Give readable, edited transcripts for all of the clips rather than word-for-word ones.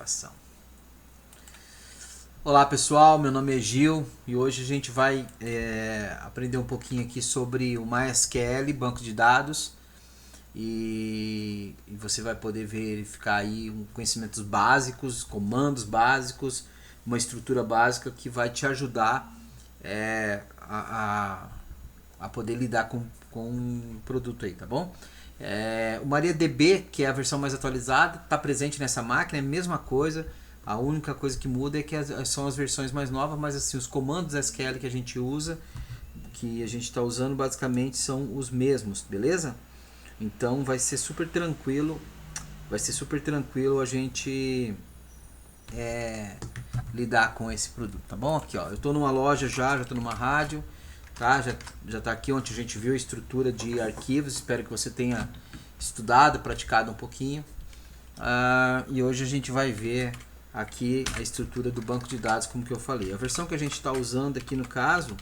gravação. Olá pessoal, meu nome é Gil e hoje a gente vai aprender um pouquinho aqui sobre o MySQL, banco de dados, e você vai poder verificar aí conhecimentos básicos, comandos básicos, uma estrutura básica que vai te ajudar a poder lidar com o produto aí, tá bom? O MariaDB, que é a versão mais atualizada, está presente nessa máquina, é a mesma coisa. A única coisa que muda é que são as versões mais novas, mas assim, os comandos SQL que a gente usa, que a gente está usando, basicamente são os mesmos, beleza? Então vai ser super tranquilo, a gente lidar com esse produto, tá bom? Aqui, ó, eu estou numa loja já estou numa rádio, tá? Já tá aqui onde a gente viu a estrutura de arquivos. Espero que você tenha estudado, praticado um pouquinho. E hoje a gente vai ver aqui a estrutura do banco de dados, como que eu falei. A versão que a gente está usando aqui no caso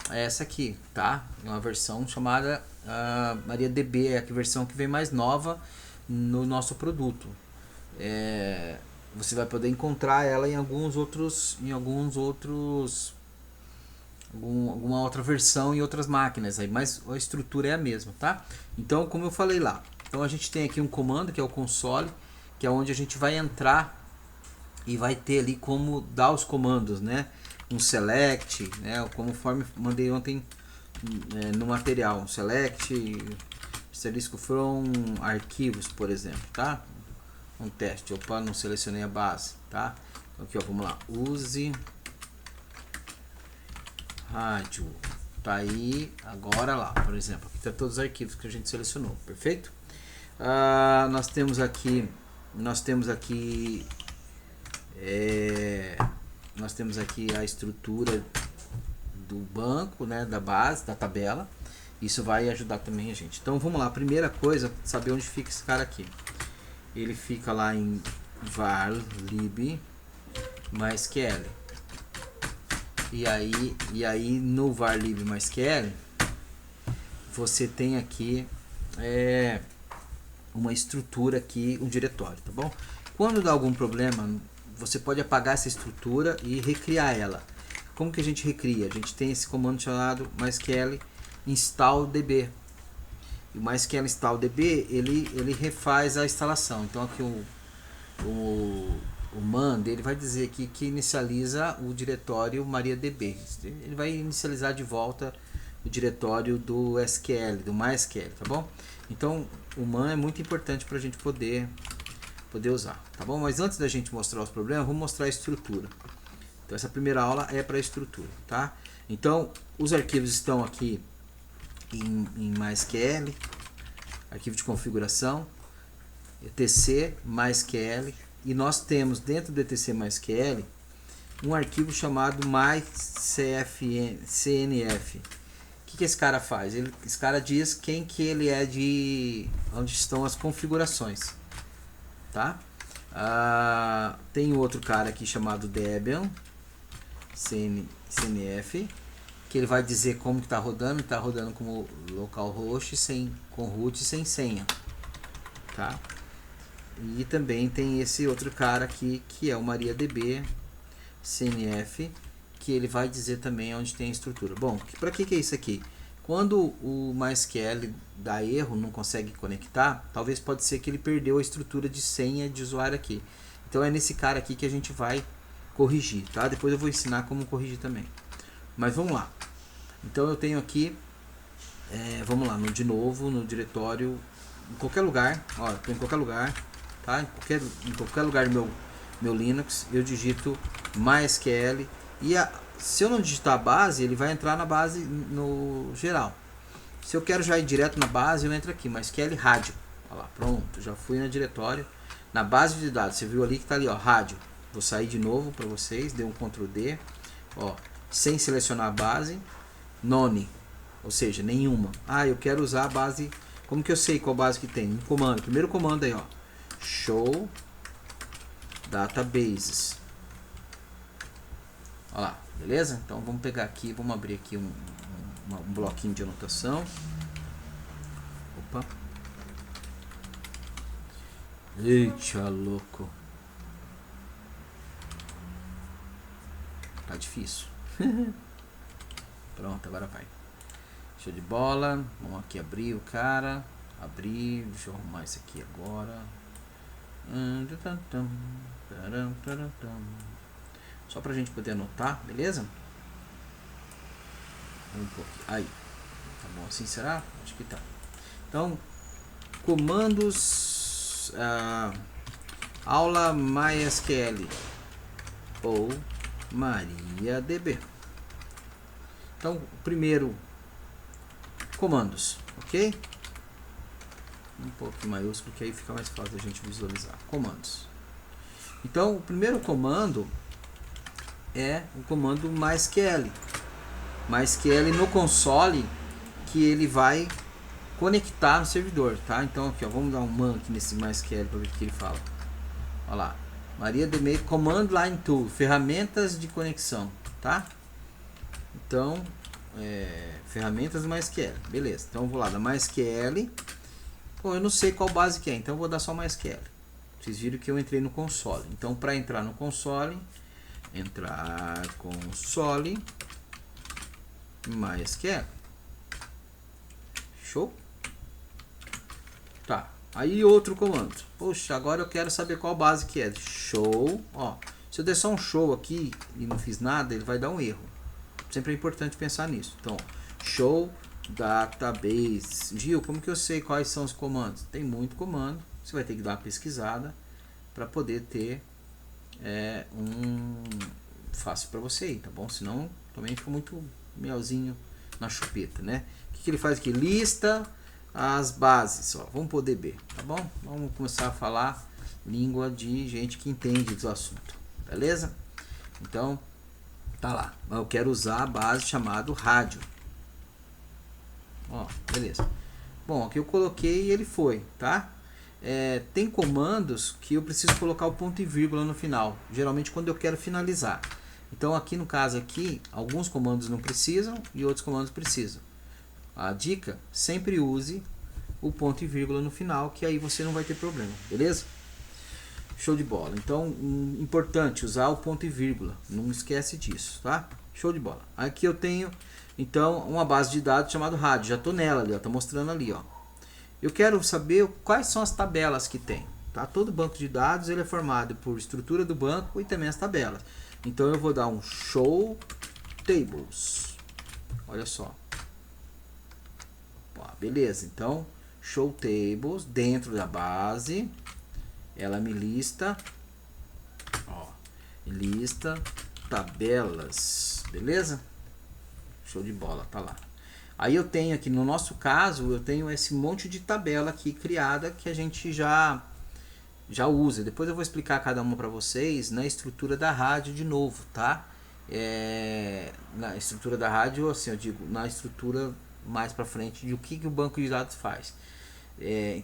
é essa aqui, tá? É uma versão chamada MariaDB, é a versão que vem mais nova no nosso produto. Você vai poder encontrar ela em alguma outra versão em outras máquinas aí, mas a estrutura é a mesma, tá? Então, como eu falei lá, então a gente tem aqui um comando que é o console, que é onde a gente vai entrar e vai ter ali como dar os comandos, né? Um select, né? Conforme mandei ontem no material, um select, asterisco from arquivos, por exemplo, tá? Um teste, opa, não selecionei a base, tá? Então aqui, ó, vamos lá, use rádio, tá aí, agora lá, por exemplo, aqui tá todos os arquivos que a gente selecionou, perfeito? Nós temos aqui a estrutura do banco, né, da base, da tabela. Isso vai ajudar também a gente. Então vamos lá, primeira coisa, saber onde fica esse cara aqui. Ele fica lá em var lib mysql. E aí no var lib mysql você tem aqui uma estrutura aqui, um diretório, tá bom? Quando dá algum problema, você pode apagar essa estrutura e recriar ela. Como que a gente recria? A gente tem esse comando chamado mysql install db. E o MySQL install db ele refaz a instalação. Então aqui o man dele vai dizer aqui que inicializa o diretório MariaDB. Ele vai inicializar de volta o diretório do SQL, do MySQL, tá bom? Então o man é muito importante para a gente poder usar, tá bom? Mas antes da gente mostrar os problemas, vamos mostrar a estrutura. Então essa primeira aula é para a estrutura, tá? Então os arquivos estão aqui em MySQL, arquivo de configuração, etc MySQL, e nós temos dentro do etc MySQL um arquivo chamado mycfnf. O que esse cara faz? Esse cara diz quem que ele é, de onde estão as configurações, tá? Tem outro cara aqui chamado Debian cnf, que ele vai dizer como que está rodando como localhost, com root, sem senha, tá? E também tem esse outro cara aqui que é o MariaDB cnf, que ele vai dizer também onde tem a estrutura. Bom, para que é isso aqui? Quando o MySQL dá erro, não consegue conectar, talvez pode ser que ele perdeu a estrutura de senha de usuário aqui. Então é nesse cara aqui que a gente vai corrigir, tá? Depois eu vou ensinar como corrigir também. Mas vamos lá. Então eu tenho aqui, vamos lá, de novo, no diretório, em qualquer lugar, ó, estou em qualquer lugar, tá? Em qualquer lugar do meu Linux, eu digito MySQL, e se eu não digitar a base, ele vai entrar na base no geral. Se eu quero já ir direto na base, eu entro aqui, MySQL rádio. Olha lá, pronto, já fui no diretório, na base de dados, você viu ali que está ali, ó, rádio. Vou sair de novo para vocês, dei um Ctrl D, ó, sem selecionar a base, none, ou seja, nenhuma. Eu quero usar a base. Como que eu sei qual base que tem? Um comando, primeiro comando aí, ó, show databases. Olha lá, beleza? Então vamos pegar aqui, vamos abrir aqui um bloquinho de anotação. Opa. Eita, louco. difícil. Pronto, agora vai. Show de bola. Vamos aqui abrir o cara. Abrir. Deixa eu arrumar isso aqui agora. Só pra gente poder anotar, beleza? Um pouquinho. Aí. Tá bom assim, será? Acho que tá. Então, comandos. Aula MySQL ou MariaDB. Então, primeiro, comandos, ok? Um pouco maiúsculo, que aí fica mais fácil a gente visualizar. Comandos. Então, o primeiro comando é o comando MySQL. MySQL no console, que ele vai conectar no servidor, tá? Então, aqui, ó, vamos dar um man aqui nesse MySQL para ver o que ele fala. Olha lá. MariaDB Command Line Tool, ferramentas de conexão, tá? Então, ferramentas do MySQL, beleza. Então, eu vou lá da MySQL. Bom, eu não sei qual base que é, então eu vou dar só MySQL. Vocês viram que eu entrei no console. Então, para entrar no console, entrar console MySQL. Show? Tá. Aí outro comando. Poxa, agora eu quero saber qual base que é. Show. Ó, se eu der só um show aqui e não fiz nada, ele vai dar um erro. Sempre é importante pensar nisso. Então, show database. Gil, como que eu sei quais são os comandos? Tem muito comando. Você vai ter que dar uma pesquisada para poder ter um fácil para você aí, tá bom? Senão também fica muito melzinho na chupeta, né? O que ele faz aqui? Lista as bases, ó. Vamos pôr DB, tá bom? Vamos começar a falar língua de gente que entende do assunto, beleza? Então, tá lá. Eu quero usar a base chamada rádio. Ó, beleza. Bom, aqui eu coloquei e ele foi, tá? Tem comandos que eu preciso colocar o ponto e vírgula no final, geralmente quando eu quero finalizar. Então aqui no caso aqui, alguns comandos não precisam e outros comandos precisam. A dica, sempre use o ponto e vírgula no final, que aí você não vai ter problema, beleza? Show de bola. Então, importante usar o ponto e vírgula, não esquece disso, tá? Show de bola. Aqui eu tenho, então, uma base de dados chamada rádio, já estou nela ali, ó, tá mostrando ali, ó. Eu quero saber quais são as tabelas que tem, tá? Todo banco de dados ele é formado por estrutura do banco e também as tabelas. Então eu vou dar um show tables. Olha só. Beleza, então show tables dentro da base, ela me lista, ó, lista tabelas, beleza? Show de bola, tá lá. Aí eu tenho aqui, no nosso caso, eu tenho esse monte de tabela aqui criada que a gente já usa. Depois eu vou explicar cada uma para vocês na estrutura da rádio de novo, tá? Na estrutura da rádio, assim, eu digo, na estrutura mais para frente de o que o banco de dados faz.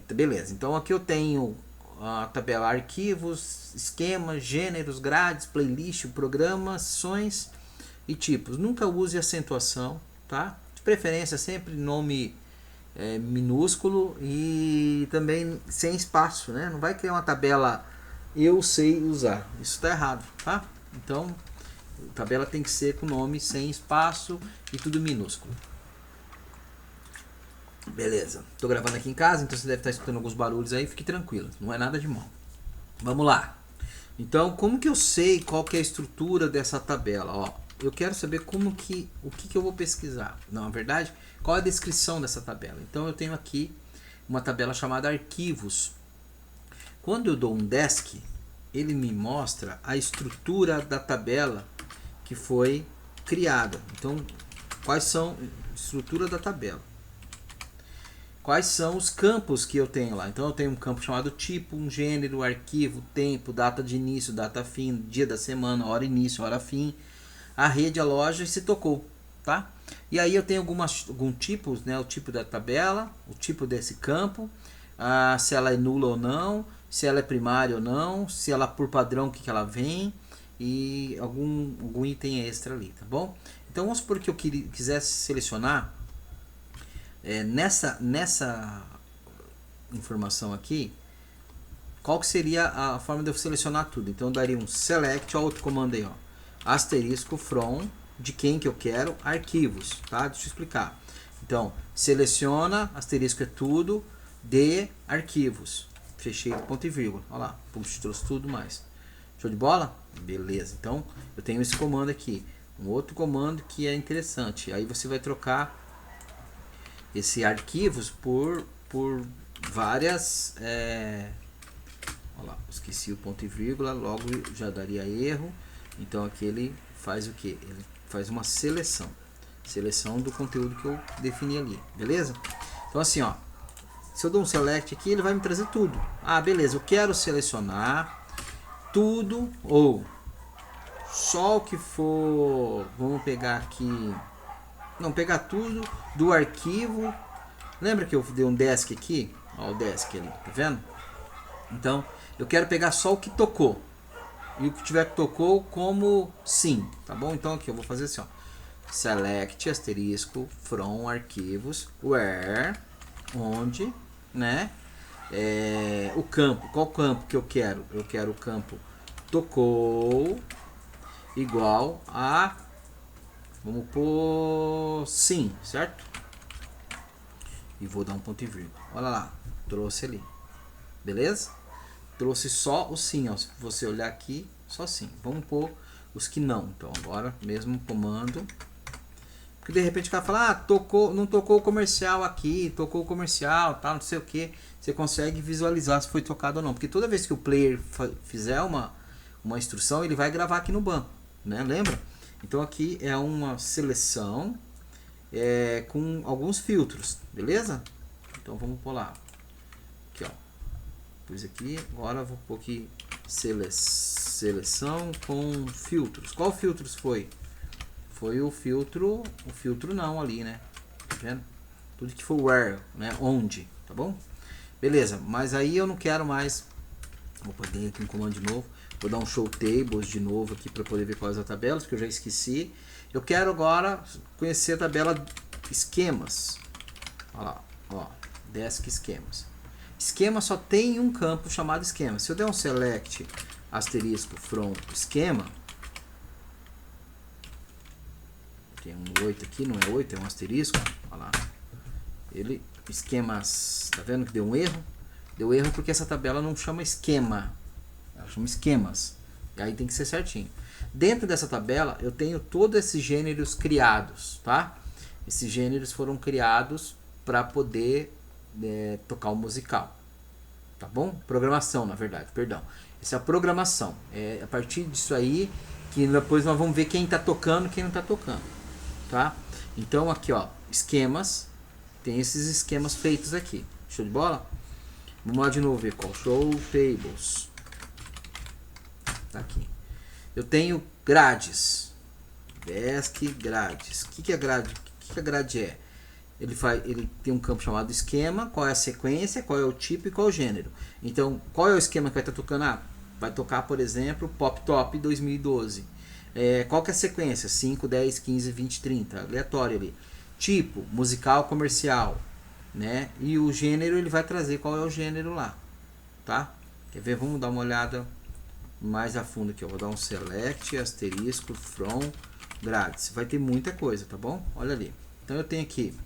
Beleza, então aqui eu tenho a tabela arquivos, esquemas, gêneros, grades, playlist, programações e tipos. Nunca use acentuação, tá? De preferência sempre nome minúsculo e também sem espaço, né? Não vai criar uma tabela eu sei usar, isso está errado, tá? Então a tabela tem que ser com nome sem espaço e tudo minúsculo. Beleza, tô gravando aqui em casa, então você deve estar escutando alguns barulhos aí, fique tranquilo, não é nada de mal. Vamos lá. Então, como que eu sei qual que é a estrutura dessa tabela? Ó, eu quero saber o que eu vou pesquisar. Não, na verdade, qual é a descrição dessa tabela? Então eu tenho aqui uma tabela chamada arquivos. Quando eu dou um desk, ele me mostra a estrutura da tabela que foi criada. Então, quais são a estrutura da tabela? Quais são os campos que eu tenho lá? Então eu tenho um campo chamado tipo, um gênero, arquivo, tempo, data de início, data fim, dia da semana, hora início, hora fim, a rede, a loja e se tocou, tá? E aí eu tenho alguns tipos, né? O tipo da tabela, o tipo desse campo, se ela é nula ou não, se ela é primária ou não, se ela por padrão o que ela vem e algum item extra ali, tá bom? Então vamos supor que eu quisesse selecionar nessa informação aqui, qual que seria a forma de eu selecionar tudo? Então eu daria um select, ó, outro comando aí, ó, asterisco from, de quem que eu quero, arquivos, tá? Deixa eu explicar. Então, seleciona, asterisco é tudo, de arquivos. Fechei ponto e vírgula. Olha lá, puxa, trouxe tudo mais. Show de bola? Beleza. Então, eu tenho esse comando aqui. Um outro comando que é interessante. Aí você vai trocar esse arquivos por várias... olha lá, esqueci o ponto e vírgula, logo já daria erro. Então, aqui ele faz o que? Ele faz uma seleção. Seleção do conteúdo que eu defini ali. Beleza? Então, assim, ó. Se eu dou um select aqui, ele vai me trazer tudo. Ah, beleza. Eu quero selecionar tudo ou só o que for... Vamos pegar aqui... Não, pegar tudo do arquivo. Lembra que eu dei um desk aqui? Ó, o desk ali, tá vendo? Então, eu quero pegar só o que tocou. E o que tiver que tocou como sim, tá bom? Então aqui eu vou fazer assim, ó. Select, asterisco, from, arquivos, where, onde, né? O campo, qual campo que eu quero? Eu quero o campo tocou igual a, vamos pôr sim, certo? E vou dar um ponto e vírgula. Olha lá, trouxe ali. Beleza? Trouxe só o sim, ó. Se você olhar aqui, só sim. Vamos pôr os que não. Então agora, mesmo comando. Porque de repente o cara fala, ah, não tocou o comercial aqui, tocou o comercial, tal, não sei o que. Você consegue visualizar se foi tocado ou não. Porque toda vez que o player fizer uma instrução, ele vai gravar aqui no banco, né? Lembra? Então aqui é uma seleção com alguns filtros, beleza? Então vamos pôr lá. Aqui, ó. Pus aqui, agora vou pôr aqui seleção com filtros. Qual filtros foi? Foi o filtro não ali, né? Tá vendo? Tudo que for where, né? Onde, tá bom? Beleza, mas aí eu não quero mais. Vou poder aqui um comando de novo. Vou dar um show tables de novo aqui para poder ver quais as tabelas, porque eu já esqueci. Eu quero agora conhecer a tabela esquemas. Olha lá, ó, desk esquemas. Esquema só tem um campo chamado esquema. Se eu der um select asterisco from esquema, tem um 8 aqui, não é 8, é um asterisco. Olha lá. Ele, esquemas, tá vendo que deu um erro? Deu erro porque essa tabela não chama esquema, ela chama esquemas. E aí tem que ser certinho. Dentro dessa tabela eu tenho todos esses gêneros criados, tá? Esses gêneros foram criados para poder tocar o musical, tá bom? Programação, na verdade, perdão. Essa é a programação. É a partir disso aí que depois nós vamos ver quem está tocando e quem não está tocando, tá? Então aqui, ó, esquemas, tem esses esquemas feitos aqui. Show de bola? Vamos lá de novo ver qual show tables. Tá aqui. Eu tenho grades. Desk grades. O que é grade? O que a grade é? Ele tem um campo chamado esquema, qual é a sequência, qual é o tipo e qual é o gênero. Então, qual é o esquema que vai estar tocando? Ah, vai tocar, por exemplo, Pop Top 2012. Qual que é a sequência? 5, 10, 15, 20, 30. Aleatório ali. Tipo, musical, comercial. Né? E o gênero, ele vai trazer qual é o gênero lá. Tá? Quer ver? Vamos dar uma olhada mais a fundo aqui. Eu vou dar um select, asterisco, from, grades. Vai ter muita coisa, tá bom? Olha ali. Então eu tenho aqui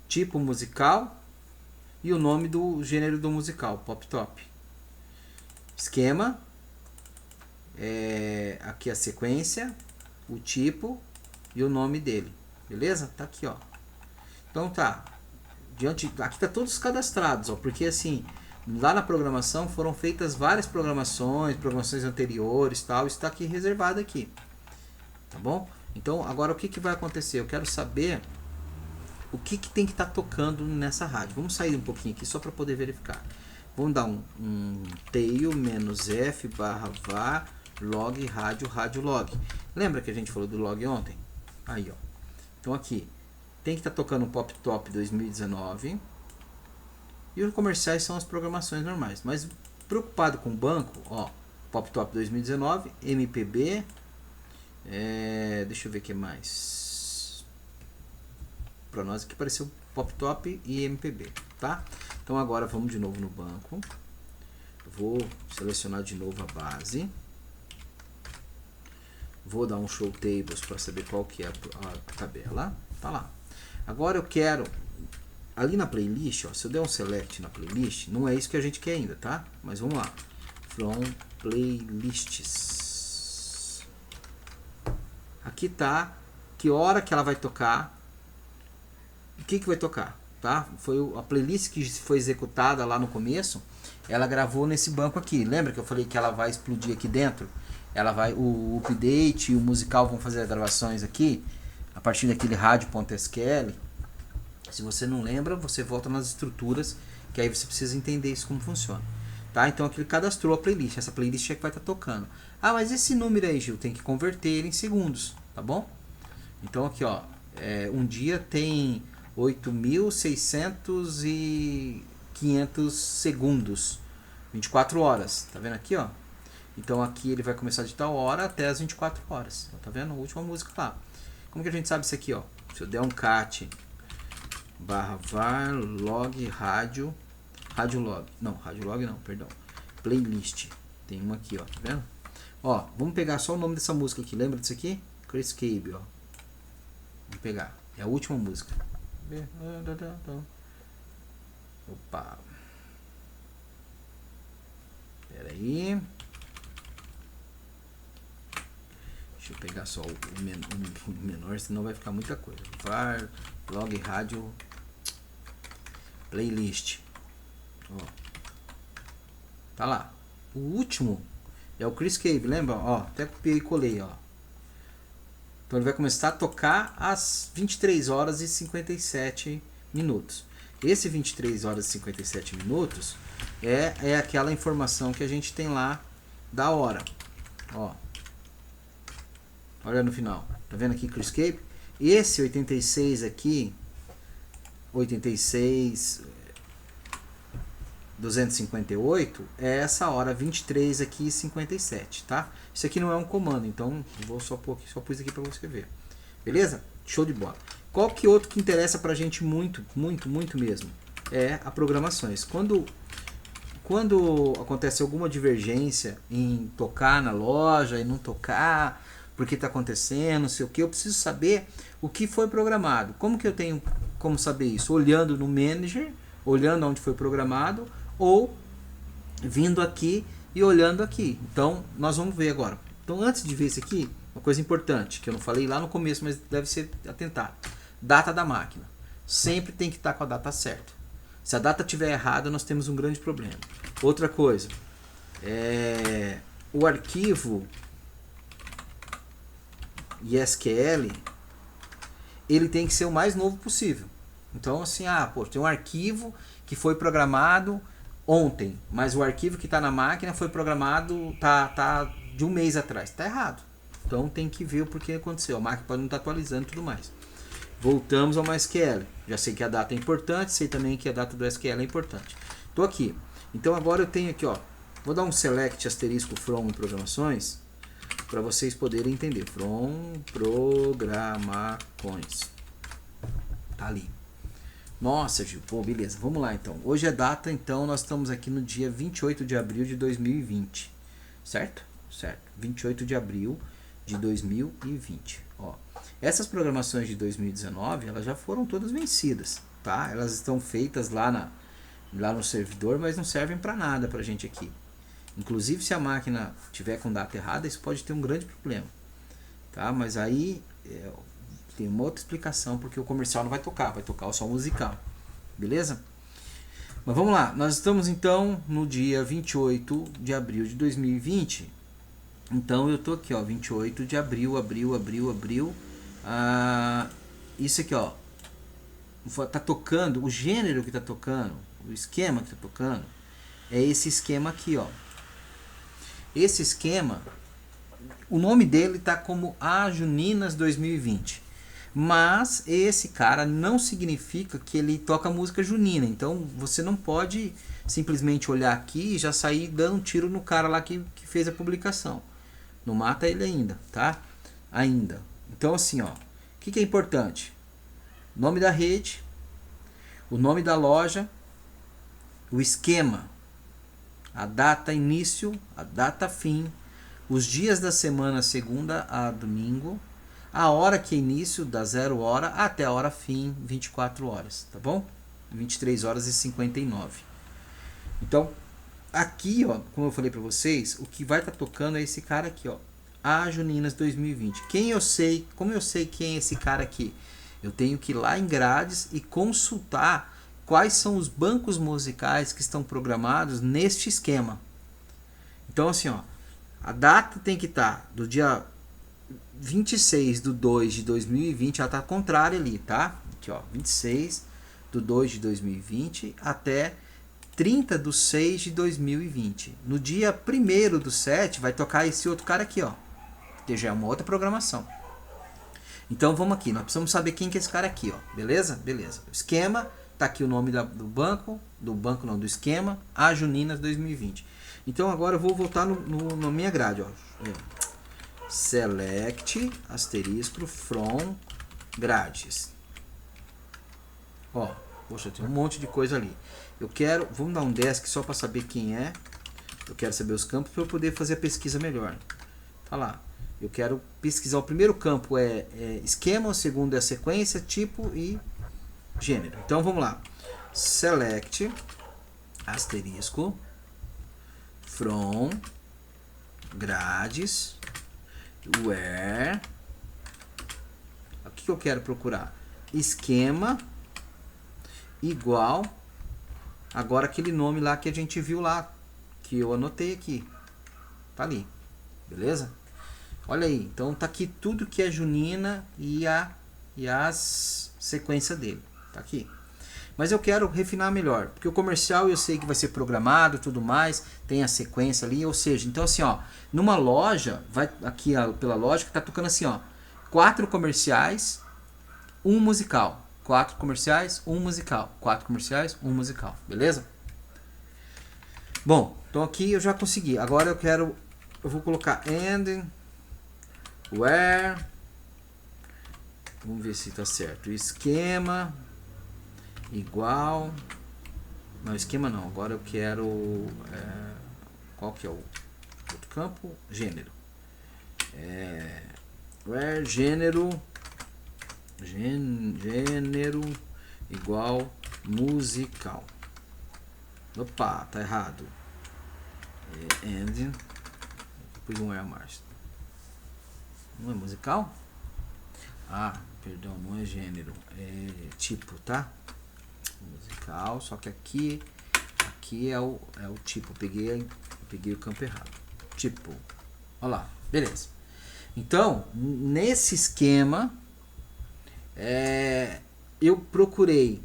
tipo musical e o nome do gênero do musical, Pop Top. Esquema, aqui a sequência, o tipo e o nome dele, beleza? Tá aqui, ó. Então tá, aqui tá todos cadastrados, ó, porque assim, lá na programação foram feitas várias programações anteriores, tal, está aqui reservado aqui, tá bom? Então agora o que vai acontecer? Eu quero saber o que tem que estar tocando nessa rádio. Vamos sair um pouquinho aqui só para poder verificar. Vamos dar um tail -f /var log rádio log. Lembra que a gente falou do log ontem? Aí, ó. Então aqui tem que estar tocando um Pop Top 2019 e os comerciais são as programações normais. Mas preocupado com o banco, ó, Pop Top 2019, MPB, deixa eu ver o que mais. Para nós aqui apareceu Pop Top e MPB, tá? Então agora vamos de novo no banco. Vou selecionar de novo a base. Vou dar um show tables para saber qual que é a tabela. Tá lá. Agora eu quero, ali na playlist, ó, se eu der um select na playlist, não é isso que a gente quer ainda, tá? Mas vamos lá. From playlists. Aqui tá que hora que ela vai tocar, o que vai tocar, tá? Foi a playlist que foi executada lá no começo, ela gravou nesse banco aqui. Lembra que eu falei que ela vai explodir aqui dentro? Ela vai, o update e o musical vão fazer as gravações aqui a partir daquele radio.sql. Se você não lembra, você volta nas estruturas, que aí você precisa entender isso como funciona. Tá? Então aqui ele cadastrou a playlist. Essa playlist é que vai estar tocando. Ah, mas esse número aí, Gil, tem que converter ele em segundos, tá bom? Então aqui, ó, um dia tem 8.600 e 500 segundos, 24 horas, tá vendo aqui, ó? Então aqui ele vai começar de tal hora até as 24 horas, tá vendo? A última música lá. Como que a gente sabe isso aqui, ó? Se eu der um cat /var log rádio log, não, perdão, playlist, tem uma aqui, ó, tá vendo? Ó, vamos pegar só o nome dessa música aqui, lembra disso aqui? Chris Cable, ó. Vamos pegar, é a última música. Opa. Pera aí. Deixa eu pegar só o menor, senão vai ficar muita coisa. Var, log, rádio, playlist. Ó. Tá lá. O último é o Chris Cave, lembra? Ó, até copiei e colei, ó. Então ele vai começar a tocar às 23 horas e 57 minutos. Esse 23 horas e 57 minutos é aquela informação que a gente tem lá da hora. Ó. Olha no final. Tá vendo aqui Chris Cave? Esse 86 aqui, 86 258 é essa hora 23 aqui e 57, tá? Isso aqui não é um comando, então eu vou só pôr aqui, só pus aqui para você ver. Beleza? Show de bola. Qual que outro que interessa pra gente muito mesmo? É a programações. Quando acontece alguma divergência em tocar na loja e não tocar, porque está acontecendo, não sei o que, eu preciso saber o que foi programado. Como que eu tenho como saber isso? Olhando no manager, olhando onde foi programado, ou vindo aqui e olhando aqui. Então nós vamos ver agora. Então antes de ver isso aqui, uma coisa importante que eu não falei lá no começo, mas deve ser atentado: data da máquina. Sempre tem que estar com a data certa. Se a data estiver errada, nós temos um grande problema. Outra coisa, o arquivo SQL, ele tem que ser o mais novo possível. Então assim, tem um arquivo que foi programado ontem, mas o arquivo que está na máquina foi programado tá de um mês atrás. Tá errado. Então tem que ver o porquê aconteceu. A máquina pode não estar atualizando e tudo mais. Voltamos ao MySQL. Já sei que a data é importante, sei também que a data do SQL é importante. Estou aqui. Então agora eu tenho aqui, ó, vou dar um select asterisco from em programações para vocês poderem entender. From programações. Tá ali. Nossa, Gil, pô, beleza. Vamos lá então. Hoje é data, então nós estamos aqui no dia 28 de abril de 2020. Certo? Certo. 28 de abril de 2020. Ó. Essas programações de 2019, elas já foram todas vencidas, tá? Elas estão feitas lá no servidor, mas não servem para nada pra gente aqui. Inclusive, se a máquina tiver com data errada, isso pode ter um grande problema, tá? Mas aí tem uma outra explicação, porque o comercial não vai tocar só o musical, beleza? Mas vamos lá, nós estamos então no dia 28 de abril de 2020. Então eu tô aqui, ó, 28 de abril, isso aqui, ó, tá tocando, o gênero que tá tocando, o esquema que tá tocando, é esse esquema aqui, ó. Esse esquema, o nome dele tá como Ajuninas 2020. Mas esse cara não significa que ele toca música junina. Então você não pode simplesmente olhar aqui e já sair dando um tiro no cara lá que fez a publicação. Não mata ele ainda, tá? Ainda. Então assim, ó, o que é importante? Nome da rede, o nome da loja, o esquema, a data início, a data fim, os dias da semana, segunda a domingo, a hora que é início, da 0 hora até a hora fim, 24 horas, tá bom? 23 horas e 59. Então, aqui, ó, como eu falei para vocês, o que vai estar tocando é esse cara aqui, ó, A Juninas 2020. Como eu sei quem é esse cara aqui? Eu tenho que ir lá em grades e consultar quais são os bancos musicais que estão programados neste esquema. Então, assim, ó, a data tem que estar do dia 26/2/2020, ela está contrária ali, tá? Aqui, ó, 26/2/2020 até 30/6/2020. No dia 1º/7 vai tocar esse outro cara aqui, ó, que já é uma outra programação. Então vamos aqui, nós precisamos saber quem que é esse cara aqui, ó, beleza? Beleza. Esquema, tá aqui o nome do banco, do esquema, A Juninas 2020. Então agora eu vou voltar na minha grade, ó. Select, asterisco, from, grades. Ó, poxa, tem um monte de coisa ali. Vamos dar um desk só para saber quem é. Eu quero saber os campos para eu poder fazer a pesquisa melhor. Tá lá. Eu quero pesquisar. O primeiro campo é esquema, o segundo é sequência, tipo e gênero. Então vamos lá. Select, asterisco, from, grades, where. O que eu quero procurar? Esquema igual. Agora aquele nome lá que a gente viu lá, que eu anotei aqui. Tá ali. Beleza? Olha aí, então tá aqui tudo que é junina e as sequência dele. Tá aqui. Mas eu quero refinar melhor, porque o comercial eu sei que vai ser programado e tudo mais, tem a sequência ali, ou seja, então assim, ó, numa loja, vai aqui pela lógica, tá tocando assim, ó, 4 comerciais, 1 musical. 4 comerciais, 1 musical. 4 comerciais, 1 musical. Beleza? Bom, então aqui eu já consegui. Agora eu vou colocar and, where, vamos ver se tá certo. Esquema igual, não, esquema não. Agora eu quero, qual que é o outro campo? Gênero. Where, gênero igual musical. Opa, tá errado. And, depois um mais. Não é musical? Ah, perdão, não é gênero, é tipo, tá? Musical, só que aqui é o tipo. Peguei o campo errado. Tipo, olha lá, beleza. Então, nesse esquema, eu procurei.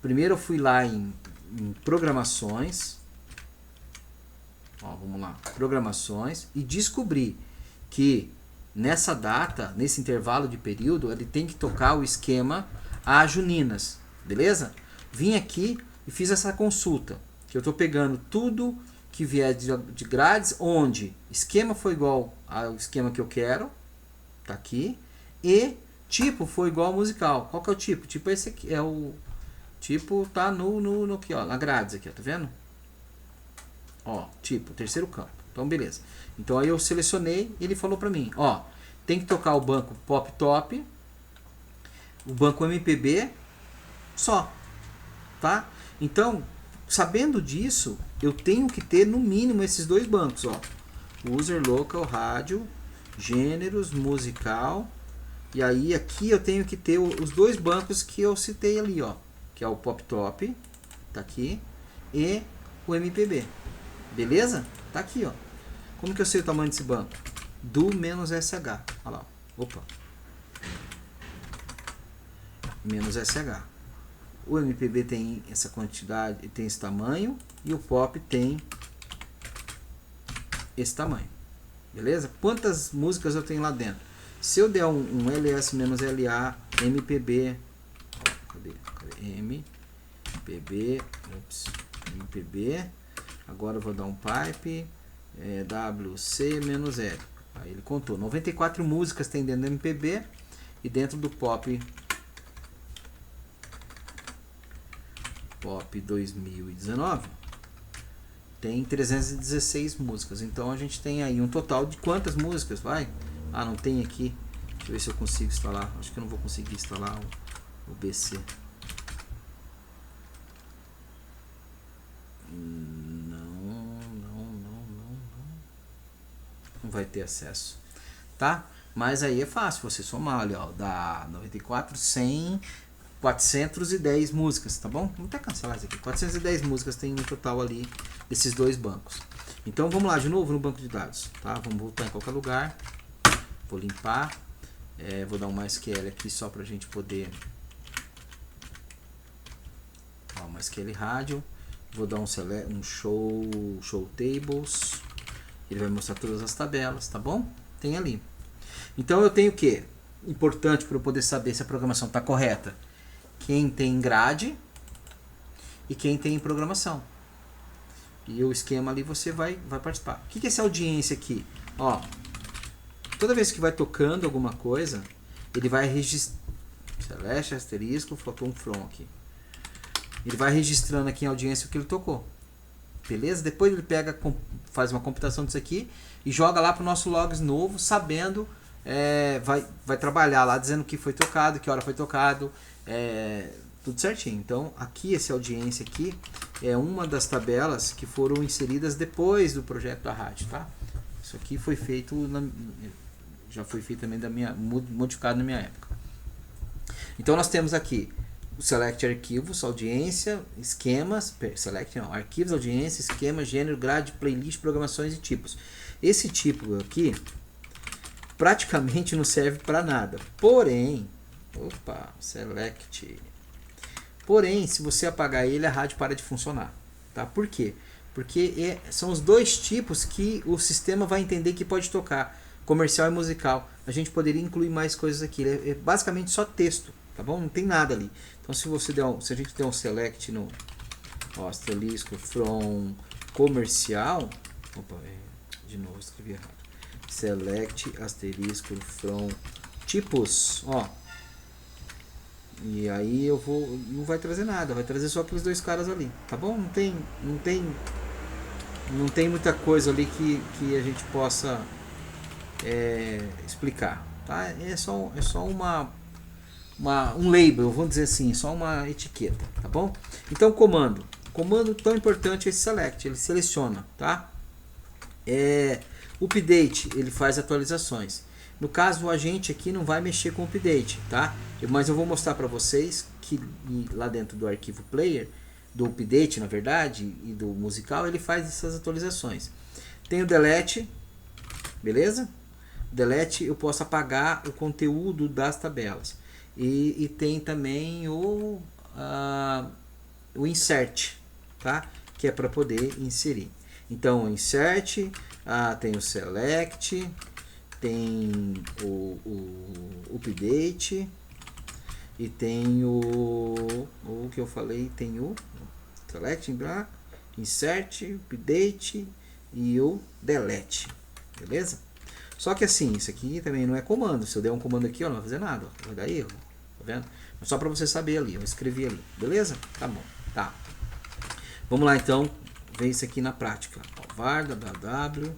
Primeiro eu fui lá em programações. Ó, vamos lá, programações, e descobri que nessa data, nesse intervalo de período, ele tem que tocar o esquema A Juninas, beleza? Vim aqui e fiz essa consulta, que eu estou pegando tudo que vier de grades, onde esquema foi igual ao esquema que eu quero, tá aqui, e tipo foi igual ao musical. Qual que é o tipo? Tipo esse aqui, é o tipo, tá no aqui, ó, na grades aqui, ó, tá vendo? Ó, tipo, terceiro campo. Então, beleza. Então, aí eu selecionei e ele falou pra mim, ó, tem que tocar o banco Pop Top, o banco MPB, só, tá? Então, sabendo disso, eu tenho que ter no mínimo esses dois bancos, ó. User, Local, Rádio, Gêneros, Musical. E aí, aqui eu tenho que ter os dois bancos que eu citei ali, ó. Que é o Pop Top, tá aqui, e o MPB. Beleza? Tá aqui, ó. Como que eu sei o tamanho desse banco? Do -SH. Olha lá. Opa. -SH. O MPB tem essa quantidade, tem esse tamanho. E o Pop tem esse tamanho. Beleza? Quantas músicas eu tenho lá dentro? Se eu der um ls-la MPB. Cadê? MPB. MPB. Agora eu vou dar um pipe WC-L. Aí ele contou. 94 músicas tem dentro do MPB e dentro do Pop 2019 tem 316 músicas. Então a gente tem aí um total de quantas músicas? Vai? Ah, não tem aqui. Deixa eu ver se eu consigo instalar. Acho que eu não vou conseguir instalar o BC. Não vai ter acesso, tá? Mas aí é fácil você somar, olha, ó, dá 94, 100, 410 músicas, tá bom? Vamos até cancelar isso aqui. 410 músicas tem no total ali desses dois bancos. Então vamos lá de novo no banco de dados, tá? Vamos voltar em qualquer lugar. Vou limpar. Vou dar um MySQL aqui só pra gente poder. Ó, MySQL rádio. Vou dar um show tables. Ele vai mostrar todas as tabelas, tá bom? Tem ali. Então eu tenho o que? Importante para eu poder saber se a programação está correta. Quem tem grade e quem tem programação. E o esquema ali você vai participar. O que é essa audiência aqui? Ó, toda vez que vai tocando alguma coisa, ele vai registrar. Celeste, asterisco, faltou um from aqui. Ele vai registrando aqui em audiência o que ele tocou. Beleza? Depois ele pega, faz uma computação disso aqui e joga lá para o nosso logs novo, sabendo, vai trabalhar lá dizendo que foi tocado, que hora foi tocado, tudo certinho. Então aqui essa audiência aqui é uma das tabelas que foram inseridas depois do projeto da rádio, tá? Isso aqui foi feito, já foi feito também modificado na minha época. Então nós temos aqui o select arquivos, audiência, esquemas, select não, arquivos, audiência, esquema, gênero, grade, playlist, programações e tipos. Esse tipo aqui praticamente não serve para nada. Porém, select. Porém, se você apagar ele, a rádio para de funcionar, tá? Por quê? Porque são os dois tipos que o sistema vai entender que pode tocar, comercial e musical. A gente poderia incluir mais coisas aqui. É basicamente só texto, tá bom? Não tem nada ali. Então se a gente der um select no asterisco from comercial, de novo escrevi errado. Select asterisco from tipos, ó. E aí não vai trazer nada, vai trazer só aqueles dois caras ali, tá bom? Não tem muita coisa ali que a gente possa explicar, tá? É só um label, vamos dizer assim, só uma etiqueta, tá bom? Então comando tão importante é esse select, ele seleciona, tá? Update, ele faz atualizações. No caso, o agente aqui não vai mexer com o update, tá? Mas eu vou mostrar para vocês que lá dentro do arquivo player, do update na verdade, e do musical, ele faz essas atualizações. Tem o delete, beleza? Delete, eu posso apagar o conteúdo das tabelas. E tem também o insert, tá? Que é para poder inserir. Então, o insert, tem o select, tem o update e tem o que eu falei, tem o select, insert, update e o delete, beleza? Só que assim, isso aqui também não é comando. Se eu der um comando aqui, ó, não vai fazer nada, ó, vai dar erro, tá vendo? Mas só para você saber ali, eu escrevi ali, beleza? Tá bom, tá. Vamos lá então, ver isso aqui na prática. Ó, var, www,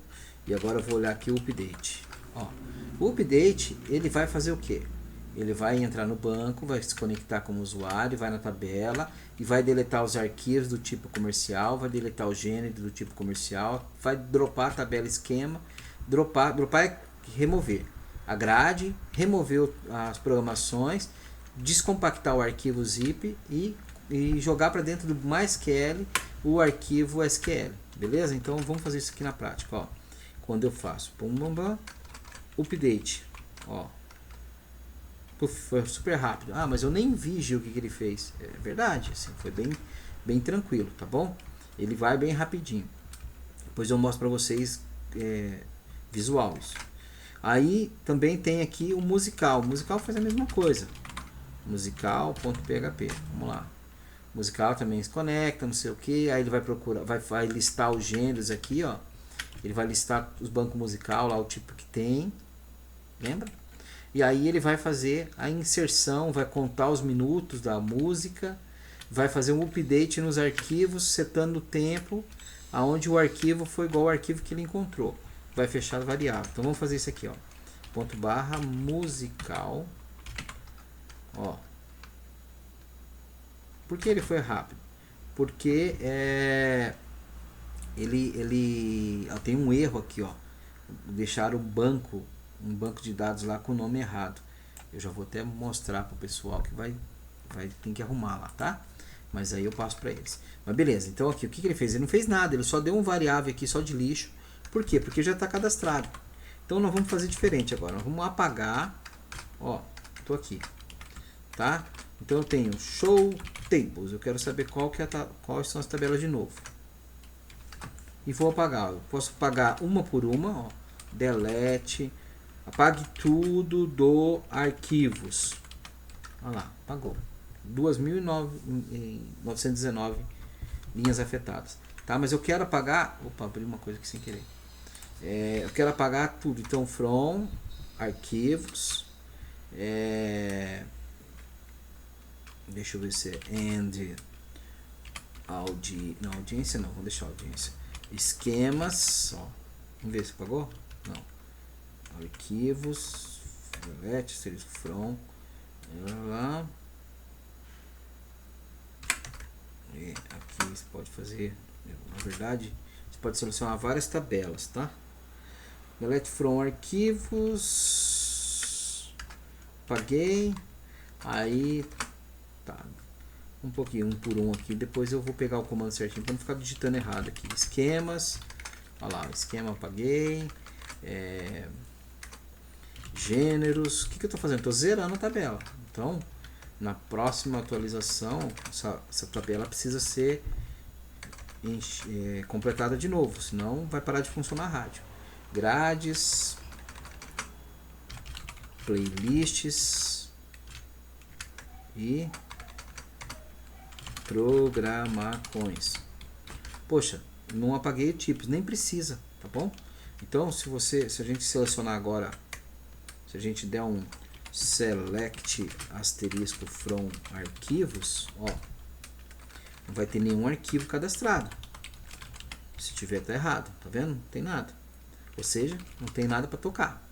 e agora eu vou olhar aqui o update. Ó, o update, ele vai fazer o que? Ele vai entrar no banco, vai se conectar como usuário, vai na tabela e vai deletar os arquivos do tipo comercial, vai deletar o gênero do tipo comercial, vai dropar a tabela esquema. Dropar é remover a grade, remover as programações, descompactar o arquivo zip e jogar para dentro do MySQL o arquivo SQL, beleza? Então vamos fazer isso aqui na prática, ó. Quando eu faço update, ó, foi super rápido. Mas eu nem vi, Gil, o que ele fez. É verdade, assim, foi bem tranquilo, tá bom? Ele vai bem rapidinho. Depois eu mostro para vocês visual isso. Aí também tem aqui o musical. O musical faz a mesma coisa. Musical.php. Vamos lá. Musical também se conecta, não sei o que. Aí ele vai procurar, vai listar os gêneros aqui, ó. Ele vai listar os bancos musical, lá o tipo que tem. Lembra? E aí ele vai fazer a inserção, vai contar os minutos da música, vai fazer um update nos arquivos, setando o tempo aonde o arquivo foi igual ao arquivo que ele encontrou. Vai fechar a variável. Então vamos fazer isso aqui, ó. Ponto barra musical. Ó. Por que ele foi rápido? Porque ele tem um erro aqui, ó. Deixaram um banco de dados lá com o nome errado. Eu já vou até mostrar para o pessoal que vai ter que arrumar lá, tá? Mas aí eu passo para eles. Mas beleza, então aqui, o que ele fez? Ele não fez nada, ele só deu um variável aqui só de lixo. Por quê? Porque já está cadastrado. Então nós vamos fazer diferente agora. Nós vamos apagar. Ó, tô aqui, tá? Então eu tenho show tables. Eu quero saber quais são as tabelas de novo. E vou apagar. Eu posso apagar uma por uma, ó. Delete. Apague tudo do arquivos. Olha lá, apagou. 2.919 linhas afetadas. Tá? Mas eu quero apagar. Opa, abri uma coisa aqui sem querer. Eu quero apagar tudo. Então, from arquivos. Deixa eu ver se é end não, audiência não, vamos deixar audiência. Esquemas, ó. Vamos ver se apagou? Não. Arquivos, delete, seria from. Lá. E aqui você pode fazer, na verdade, você pode selecionar várias tabelas, tá? Delete from arquivos. Apaguei. Aí tá. Um pouquinho, um por um aqui. Depois eu vou pegar o comando certinho para não ficar digitando errado aqui. Esquemas. Olha lá, esquema apaguei. Gêneros. O que eu estou fazendo? Estou zerando a tabela. Então, na próxima atualização, essa tabela precisa ser completada de novo. Senão vai parar de funcionar a rádio. Grades. Playlists. E programações. Poxa, não apaguei o tipos, nem precisa, tá bom? Então, se a gente selecionar agora, se a gente der um select asterisco from arquivos, ó, não vai ter nenhum arquivo cadastrado. Se tiver, tá errado, tá vendo? Não tem nada. Ou seja, não tem nada para tocar.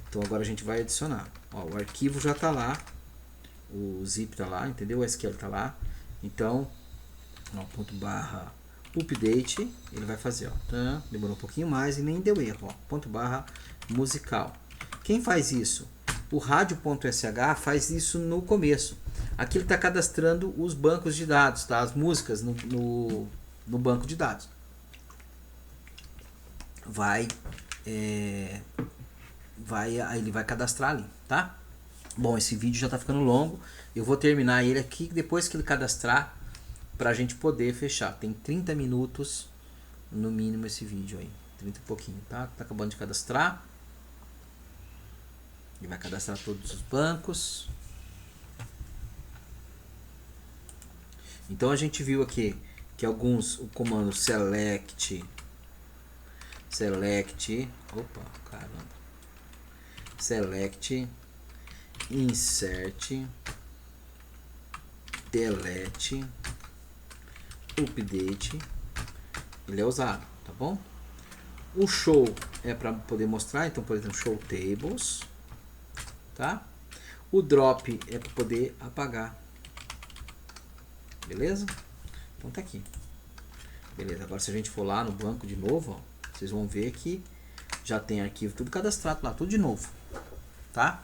Então agora a gente vai adicionar. Ó, o arquivo já tá lá, o zip tá lá, entendeu? O SQL tá lá. Então, ó, ponto barra update, ele vai fazer, ó, tá? Demorou um pouquinho mais e nem deu erro, ó, ponto barra musical. Quem faz isso? O rádio.sh faz isso no começo. Aqui ele está cadastrando os bancos de dados, tá? As músicas no banco de dados. Ele vai cadastrar ali, tá? Bom, esse vídeo já está ficando longo. Eu vou terminar ele aqui depois que ele cadastrar, para a gente poder fechar. Tem 30 minutos no mínimo esse vídeo aí, 30 e pouquinho, tá? Tá acabando de cadastrar. Ele vai cadastrar todos os bancos. Então a gente viu aqui que o comando select, insert, delete, update, ele é usado, tá bom? O show é para poder mostrar, então por exemplo, show tables, tá? O drop é para poder apagar, beleza? Então tá aqui, beleza. Agora se a gente for lá no banco de novo, ó, vocês vão ver que já tem arquivo tudo cadastrado lá, tudo de novo, tá?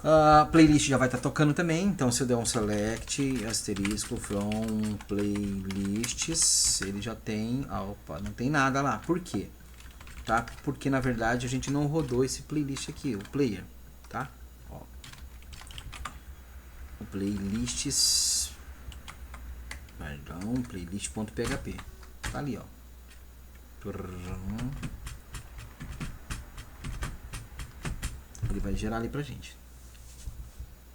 A playlist já vai estar tocando também, então se eu der um select asterisco from playlists, ele já tem, opa, não tem nada lá. Por quê? Tá? Porque na verdade a gente não rodou esse playlist aqui, o player, tá? Ó. O playlists, perdão, playlist.php, tá ali, ó. Ele vai gerar ali pra gente.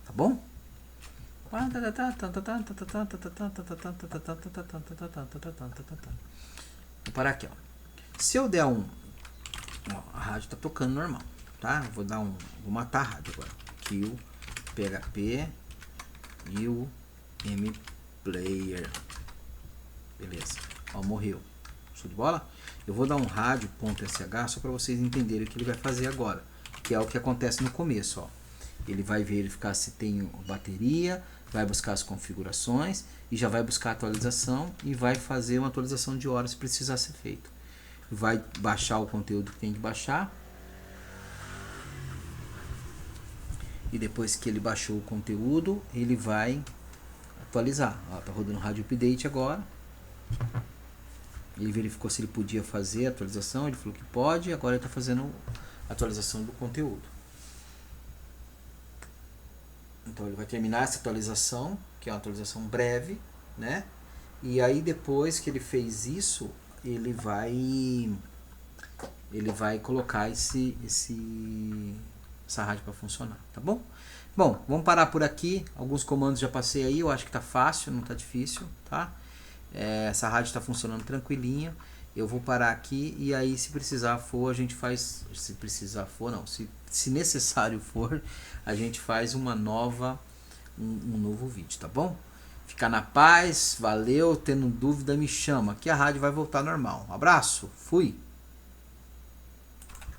Tá bom? Vou parar aqui, ó. Se eu der ó, a rádio tá tocando normal, tá? Vou matar a rádio agora. Kill PHP e o M player. Beleza. Ó, morreu. Show de bola? Eu vou dar um rádio.sh só para vocês entenderem o que ele vai fazer agora, que é o que acontece no começo, ó. Ele vai verificar se tem bateria, vai buscar as configurações e já vai buscar a atualização e vai fazer uma atualização de horas se precisar ser feito. Vai baixar o conteúdo que tem que baixar. E depois que ele baixou o conteúdo, ele vai atualizar. Ó, tá rodando rádio update agora. Ele verificou se ele podia fazer a atualização, ele falou que pode, agora ele está fazendo a atualização do conteúdo. Então ele vai terminar essa atualização, que é uma atualização breve, né? E aí depois que ele fez isso, ele vai colocar essa rádio para funcionar, tá bom? Bom, vamos parar por aqui. Alguns comandos já passei aí, eu acho que tá fácil, não tá difícil, tá? Essa rádio está funcionando tranquilinha. Eu vou parar aqui e aí se precisar for, a gente faz, se precisar for não, se necessário for, a gente faz um novo vídeo, tá bom? Fica na paz, valeu, tendo dúvida me chama, que a rádio vai voltar normal. Um abraço, fui!